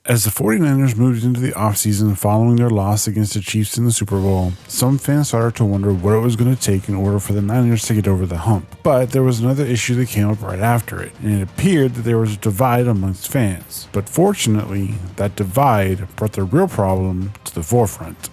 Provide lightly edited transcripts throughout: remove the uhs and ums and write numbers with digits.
As the 49ers moved into the offseason following their loss against the Chiefs in the Super Bowl, some fans started to wonder what it was going to take in order for the Niners to get over the hump. But there was another issue that came up right after it, and it appeared that there was a divide amongst fans. But fortunately, that divide brought the real problem to the forefront.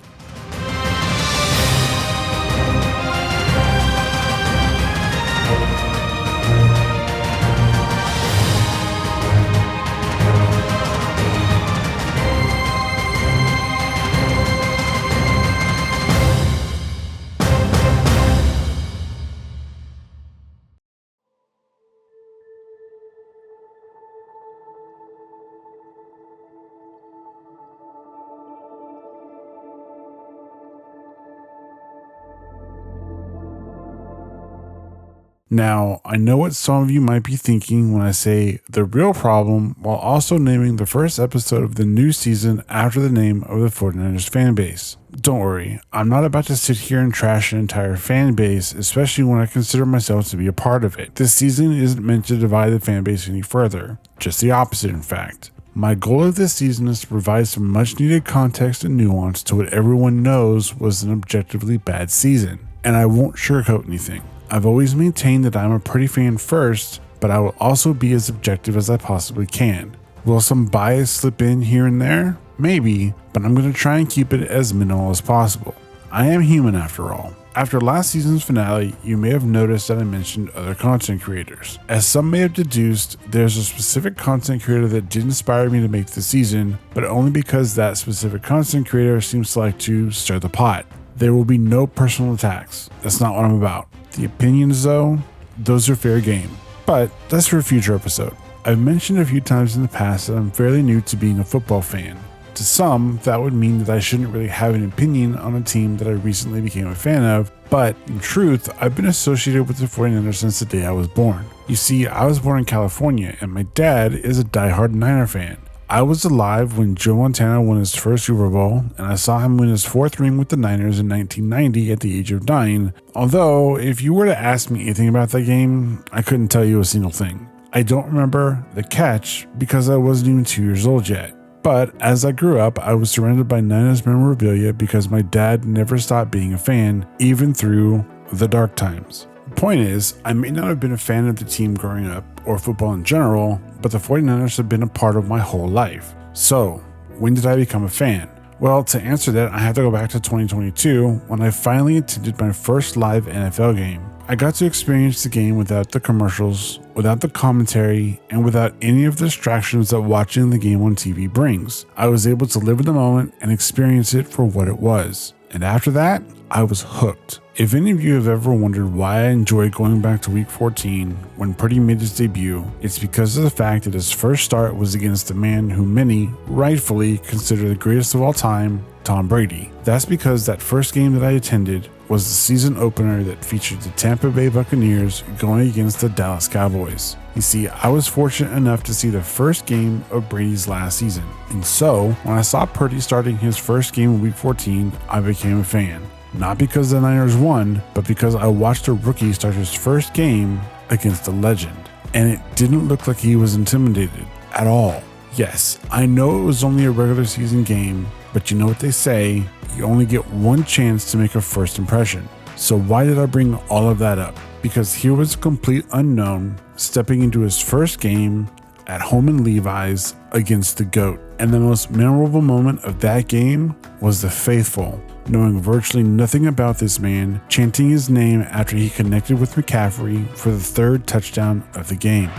Now, I know what some of you might be thinking when I say the real problem while also naming the first episode of the new season after the name of the 49ers fan base. Don't worry, I'm not about to sit here and trash an entire fan base, especially when I consider myself to be a part of it. This season isn't meant to divide the fan base any further, just the opposite in fact. My goal of this season is to provide some much needed context and nuance to what everyone knows was an objectively bad season, and I won't sugarcoat anything. I've always maintained that I'm a Purdy fan first, but I will also be as objective as I possibly can. Will some bias slip in here and there? Maybe, but I'm going to try and keep it as minimal as possible. I am human after all. After last season's finale, you may have noticed that I mentioned other content creators. As some may have deduced, there's a specific content creator that did inspire me to make the season, but only because that specific content creator seems to like to stir the pot. There will be no personal attacks. That's not what I'm about. The opinions, though, those are fair game. But that's for a future episode. I've mentioned a few times in the past that I'm fairly new to being a football fan. To some, that would mean that I shouldn't really have an opinion on a team that I recently became a fan of, but in truth, I've been associated with the 49ers since the day I was born. You see, I was born in California, and my dad is a diehard Niner fan. I was alive when Joe Montana won his first Super Bowl, and I saw him win his fourth ring with the Niners in 1990 at the age of 9, although if you were to ask me anything about that game, I couldn't tell you a single thing. I don't remember the catch because I wasn't even 2 years old yet. But as I grew up, I was surrounded by Niners memorabilia because my dad never stopped being a fan, even through the dark times. The point is, I may not have been a fan of the team growing up, or football in general, but the 49ers have been a part of my whole life. So, when did I become a fan? Well, to answer that, I have to go back to 2022, when I finally attended my first live NFL game. I got to experience the game without the commercials, without the commentary, and without any of the distractions that watching the game on TV brings. I was able to live in the moment and experience it for what it was. And after that, I was hooked. If any of you have ever wondered why I enjoy going back to week 14 when Purdy made his debut, it's because of the fact that his first start was against the man who many rightfully consider the greatest of all time, Tom Brady. That's because that first game that I attended was the season opener that featured the Tampa Bay Buccaneers going against the Dallas Cowboys. You see, I was fortunate enough to see the first game of Brady's last season. And so, when I saw Purdy starting his first game in week 14, I became a fan. Not because the Niners won, but because I watched a rookie start his first game against a legend. And it didn't look like he was intimidated at all. Yes, I know it was only a regular season game, but you know what they say, you only get one chance to make a first impression. So why did I bring all of that up? Because here was a complete unknown stepping into his first game at home in Levi's against the GOAT. And the most memorable moment of that game was the faithful, knowing virtually nothing about this man, chanting his name after he connected with McCaffrey for the third touchdown of the game.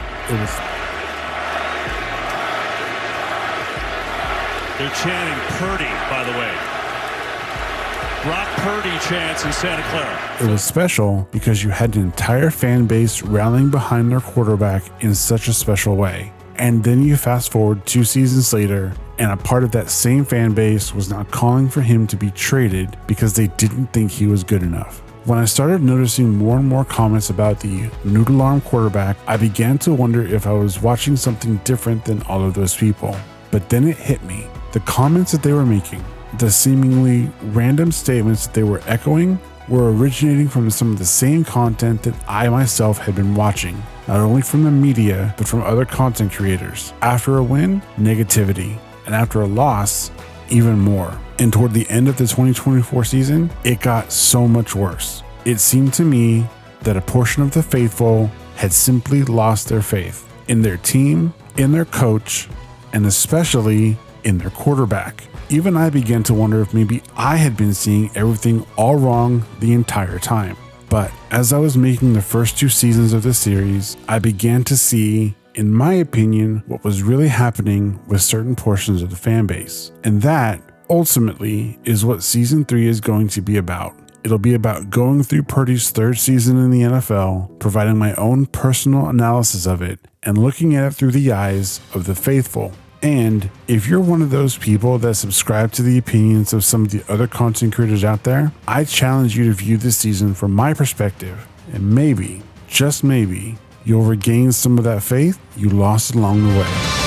They're chanting Purdy, by the way. Brock Purdy chants in Santa Clara. It was special because you had an entire fan base rallying behind their quarterback in such a special way. And then you fast forward 2 seasons later, and a part of that same fan base was now calling for him to be traded because they didn't think he was good enough. When I started noticing more and more comments about the noodle arm quarterback, I began to wonder if I was watching something different than all of those people. But then it hit me. The comments that they were making, the seemingly random statements that they were echoing, were originating from some of the same content that I myself had been watching, not only from the media, but from other content creators. After a win, negativity. and after a loss, even more. And toward the end of the 2024 season, it got so much worse. It seemed to me that a portion of the faithful had simply lost their faith in their team, in their coach, and especially in their quarterback. Even I began to wonder if maybe I had been seeing everything all wrong the entire time. But as I was making the first 2 seasons of the series, I began to see, in my opinion, what was really happening with certain portions of the fan base. And that, ultimately, is what season 3 is going to be about. It'll be about going through Purdy's 3rd season in the NFL, providing my own personal analysis of it, and looking at it through the eyes of the faithful. And if you're one of those people that subscribe to the opinions of some of the other content creators out there, I challenge you to view this season from my perspective, and maybe, just maybe, you'll regain some of that faith you lost along the way.